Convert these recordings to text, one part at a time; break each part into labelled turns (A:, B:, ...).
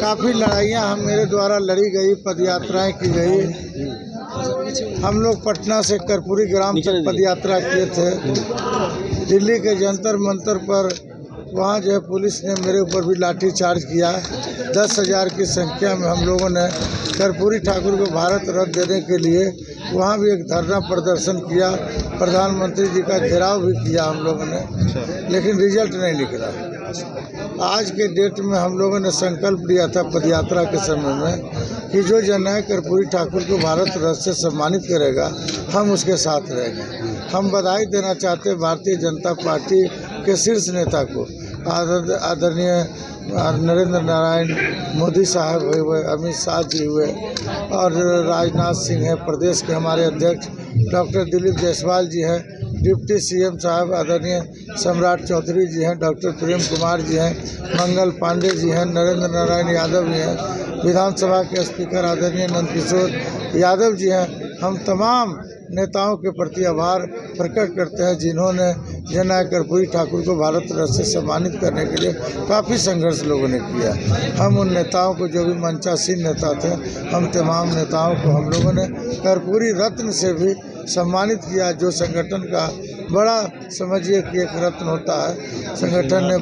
A: काफ़ी लड़ाइयाँ मेरे द्वारा लड़ी गई, पदयात्राएं की गई। हम लोग पटना से कर्पूरी ग्राम तक पदयात्रा किए थे। दिल्ली के जंतर मंतर पर वहाँ जो है पुलिस ने मेरे ऊपर भी लाठी चार्ज किया। 10,000 की संख्या में हम लोगों ने कर्पूरी ठाकुर को भारत रत्न देने के लिए वहाँ भी एक धरना प्रदर्शन किया। प्रधानमंत्री जी का घेराव भी किया हम लोगों ने, लेकिन रिजल्ट नहीं निकला। आज के डेट में हम लोगों ने संकल्प लिया था पदयात्रा के समय में कि जो जननायक कर्पूरी ठाकुर को भारत रत्न से सम्मानित करेगा, हम उसके साथ रहेंगे। हम बधाई देना चाहते हैं भारतीय जनता पार्टी के शीर्ष नेता को, आदरणीय नरेंद्र नारायण मोदी साहब हुए, अमित शाह जी हुए और राजनाथ सिंह है, प्रदेश के हमारे अध्यक्ष डॉक्टर दिलीप जायसवाल जी हैं, डिप्टी सीएम साहब आदरणीय सम्राट चौधरी जी हैं, डॉक्टर प्रेम कुमार जी हैं, मंगल पांडे जी हैं, नरेंद्र नारायण यादव जी हैं, विधानसभा के स्पीकर आदरणीय नंदकिशोर यादव जी हैं। हम तमाम नेताओं के प्रति आभार प्रकट करते हैं जिन्होंने जननायक कर्पूरी ठाकुर को भारत रत्न से सम्मानित करने के लिए काफ़ी संघर्ष लोगों ने किया। हम उन नेताओं को, जो भी मंचासीन नेता थे, हम तमाम नेताओं को हम लोगों ने कर्पूरी रत्न से भी सम्मानित किया। जो संगठन का बड़ा समझिए कि एक रत्न होता है, संगठन ने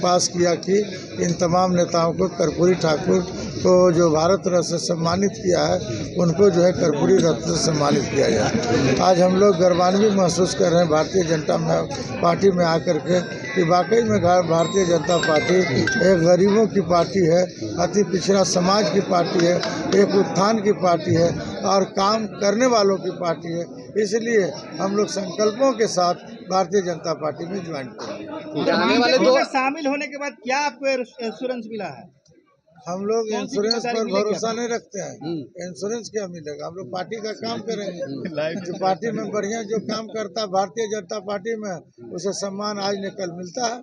A: पास किया कि इन तमाम नेताओं को कर्पूरी ठाकुर को जो भारत रत्न से सम्मानित किया है, उनको जो है कर्पूरी रत्न से सम्मानित किया जाए। आज हम लोग गर्वान्वित महसूस कर रहे हैं भारतीय जनता पार्टी में आकर के कि वाकई में भारतीय जनता पार्टी एक गरीबों की पार्टी है, अति पिछड़ा समाज की पार्टी है, एक उत्थान की पार्टी है और काम करने वालों की पार्टी है। इसलिए हम लोग संकल्पों के साथ भारतीय जनता पार्टी में ज्वाइन करेंगे।
B: आने वाले दो शामिल होने के बाद क्या आपको एश्योरेंस मिला है?
A: हम लोग इंश्योरेंस पर भरोसा नहीं रखते हैं। इंश्योरेंस क्या मिलेगा? हम लोग पार्टी का काम करेंगे। जो पार्टी में बढ़िया जो काम करता है भारतीय जनता पार्टी में, उसे सम्मान आज न कल मिलता है।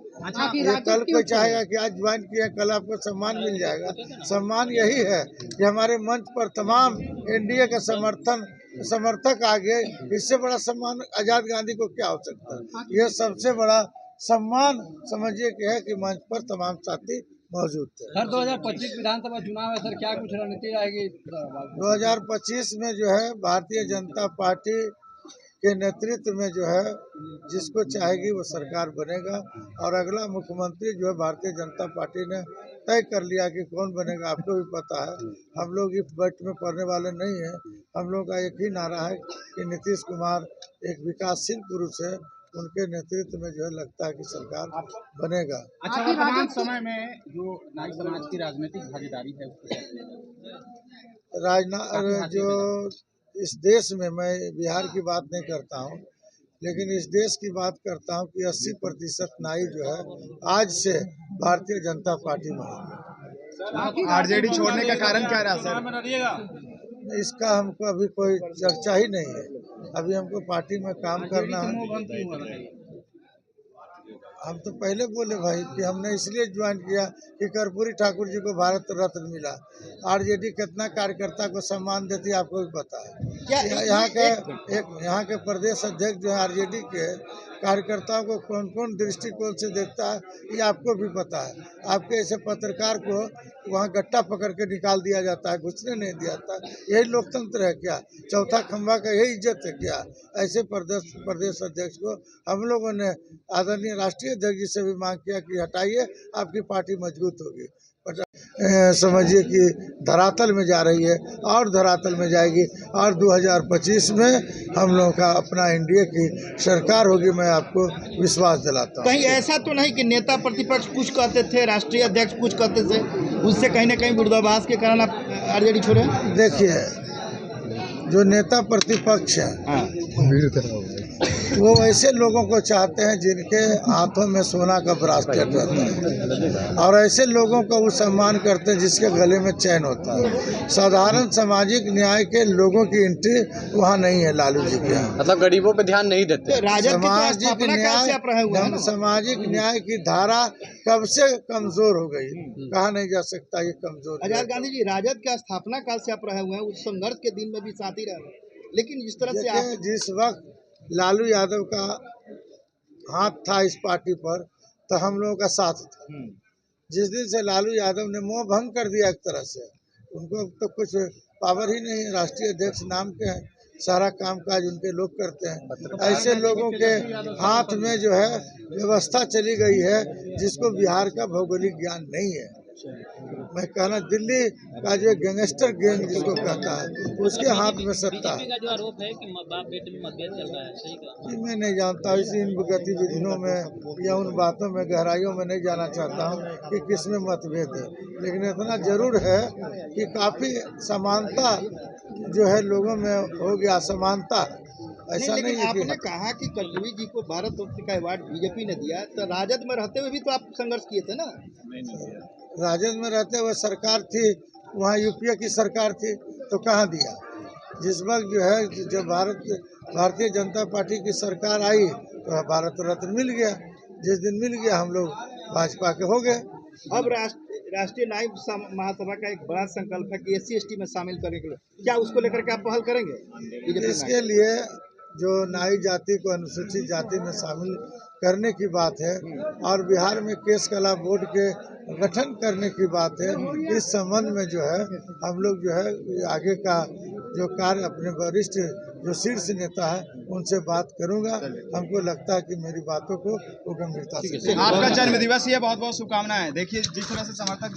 A: ये कल कोई चाहेगा कि आज ज्वाइन किया, कल आपको सम्मान मिल जाएगा। सम्मान यही है कि हमारे मंच पर तमाम एनडीए का समर्थक आ गए। इससे बड़ा सम्मान आजाद गांधी को क्या हो सकता है? यह सबसे बड़ा सम्मान समझिए कि है कि मंच पर तमाम साथी मौजूद थे।
B: सर 2025 विधानसभा चुनाव है सर, क्या कुछ रणनीति रहेगी?
A: 2025 में जो है भारतीय जनता पार्टी के नेतृत्व में जो है जिसको चाहेगी वो सरकार बनेगा और अगला मुख्यमंत्री जो है भारतीय जनता पार्टी ने तय कर लिया कि कौन बनेगा। आपको भी पता है, हम लोग इस बट में पड़ने वाले नहीं हैं। हम लोग का एक ही नारा है कि नीतीश कुमार एक विकासशील पुरुष है, उनके नेतृत्व में जो है लगता है कि सरकार बनेगा।
B: अच्छा, वर्तमान समय में जो नाई समाज की राजनीतिक भागीदारी है
A: जो इस देश में, मैं बिहार की बात नहीं करता हूँ, लेकिन इस देश की बात करता हूँ कि 80% नाई जो है आज से भारतीय जनता पार्टी में है।
B: आरजेडी छोड़ने का कारण क्या रहा सर?
A: इसका हमको अभी कोई चर्चा ही नहीं है। अभी हमको पार्टी में काम करना है। हम तो पहले बोले भाई कि हमने इसलिए ज्वाइन किया कि कर्पूरी ठाकुर जी को भारत रत्न मिला। आरजेडी कितना कार्यकर्ता को सम्मान देती है आपको भी पता है। यहाँ के प्रदेश अध्यक्ष जो है आरजेडी के कार्यकर्ताओं को कौन कौन दृष्टिकोण से देखता है, ये आपको भी पता है। आपके ऐसे पत्रकार को वहाँ गट्टा पकड़ के निकाल दिया जाता है, घुसने नहीं दिया जाता। यही लोकतंत्र है क्या? चौथा खंभा का यही इज्जत है क्या? ऐसे प्रदेश अध्यक्ष को हम लोगों ने आदरणीय राष्ट्रीय अध्यक्ष जी से भी मांग किया कि हटाइए, आपकी पार्टी मजबूत होगी। समझिए कि धरातल में जा रही है और धरातल में जाएगी और 2025 में हम लोगों का अपना एनडीए की सरकार होगी। मैं आपको विश्वास दिलाता हूँ।
B: कहीं ऐसा तो नहीं कि नेता प्रतिपक्ष कुछ कहते थे, राष्ट्रीय अध्यक्ष कुछ कहते थे, उससे कहीं ना कहीं विरोधाभास के कारण आप आरजेडी छोड़े?
A: देखिए, जो नेता प्रतिपक्ष है वो ऐसे लोगों को चाहते हैं जिनके हाथों में सोना का ब्रासलेट रहता है और ऐसे लोगों को वो सम्मान करते हैं जिसके गले में चैन होता है। साधारण सामाजिक न्याय के लोगों की एंट्री वहाँ नहीं है लालू जी के यहाँ।
B: मतलब गरीबों पे ध्यान नहीं देते।
A: सामाजिक न्याय की धारा कब से कमजोर हो गई, कहा नहीं जा सकता ये कमजोर।
B: आजाद गांधी जी राजद का स्थापना काल से आप रहे हुए हैं, उस संघर्ष के दिन में भी साथ ही रहे, लेकिन जिस तरह से
A: जिस वक्त लालू यादव का हाथ था इस पार्टी पर, तो हम लोगों का साथ था। जिस दिन से लालू यादव ने मोह भंग कर दिया एक तरह से, उनको तो कुछ पावर ही नहीं है। राष्ट्रीय अध्यक्ष नाम के हैं, सारा काम काज उनके लोग करते हैं। ऐसे लोगों के हाथ में जो है व्यवस्था चली गई है जिसको बिहार का भौगोलिक ज्ञान नहीं है। मैं कहना दिल्ली का जो गैंगस्टर गैंग जिसको कहता है उसके हाथ में सत्ता है।
C: का जो आरोप है कि बाप बेटे में मतभेद चल रहा है, सही कहा?
A: मैं नहीं जानता, इसी इन गतिविधियों में या उन बातों में गहराइयों में नहीं जाना चाहता हूँ कि किसमें मतभेद है, लेकिन इतना जरूर है कि काफी समानता जो है लोगों में हो गया, समानता। ऐसा नहीं
B: लेकिन
A: है
B: आपने
A: कि
B: कहा कि कर्पूरी जी को भारत रत्न का अवार्ड बीजेपी ने दिया, तो राजद में रहते हुए भी तो आप संघर्ष किए थे ना?
A: राजद में रहते हुए सरकार थी, वहाँ यूपीए की सरकार थी, तो कहाँ दिया। जिस वक्त जो है जब भारतीय जनता पार्टी की सरकार आई तो भारत रत्न मिल गया। जिस दिन मिल गया हम लोग भाजपा के हो गए।
B: अब राष्ट्रीय न्यायिक महासभा का एक बड़ा संकल्प है कि SC/ST में शामिल करने के लिए, क्या उसको लेकर के आप पहल करेंगे? बीजेपी
A: इसके लिए जो नाई जाति को अनुसूचित जाति में शामिल करने की बात है और बिहार में केस कला बोर्ड के गठन करने की बात है, इस संबंध में जो है हम लोग जो है आगे का जो कार्य अपने वरिष्ठ जो शीर्ष नेता है उनसे बात करूंगा। हमको लगता है कि मेरी बातों को वो गंभीरता से
D: आपका जन्म दिवस ये बहुत बहुत शुभकामनाएं। देखिए जिस तरह से समर्थक